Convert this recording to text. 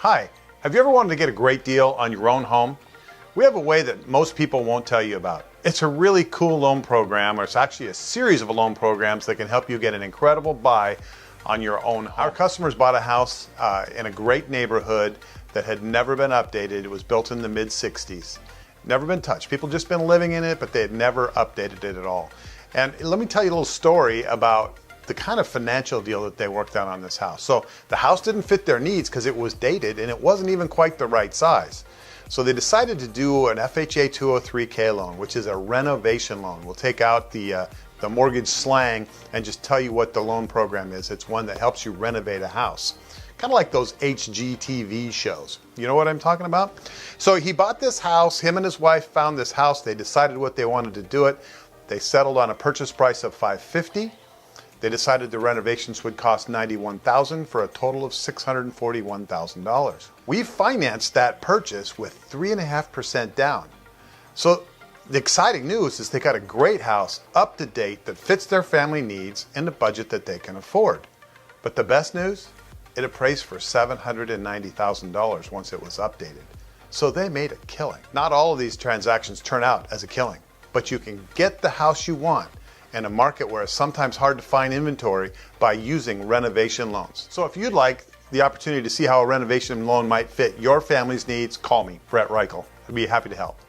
Hi, have you ever wanted to get a great deal on your own home? We have a way that most people won't tell you about. It's a really cool loan program, or it's actually a series of loan programs that can help you get an incredible buy on your own home. Our customers bought a house in a great neighborhood that had never been updated. It was built in the mid-60s. Never been touched. People just been living in it, but they had never updated it at all. And let me tell you a little story about the kind of financial deal that they worked out on this house. So the house didn't fit their needs because it was dated and it wasn't even quite the right size. So they decided to do an FHA 203K loan, which is a renovation loan. We'll take out the mortgage slang and just tell you what the loan program is. It's one that helps you renovate a house. Kind of like those HGTV shows. You know what I'm talking about? So he bought this house. Him and his wife found this house. They decided what they wanted to do it. They settled on a purchase price of $550,000. They decided the renovations would cost $91,000 for a total of $641,000. We financed that purchase with 3.5% down. So the exciting news is they got a great house, up to date, that fits their family needs in a budget that they can afford. But the best news? It appraised for $790,000 once it was updated. So they made a killing. Not all of these transactions turn out as a killing, but you can get the house you want in a market where it's sometimes hard to find inventory by using renovation loans. So if you'd like the opportunity to see how a renovation loan might fit your family's needs, call me, Brett.Reichel. I'd be happy to help.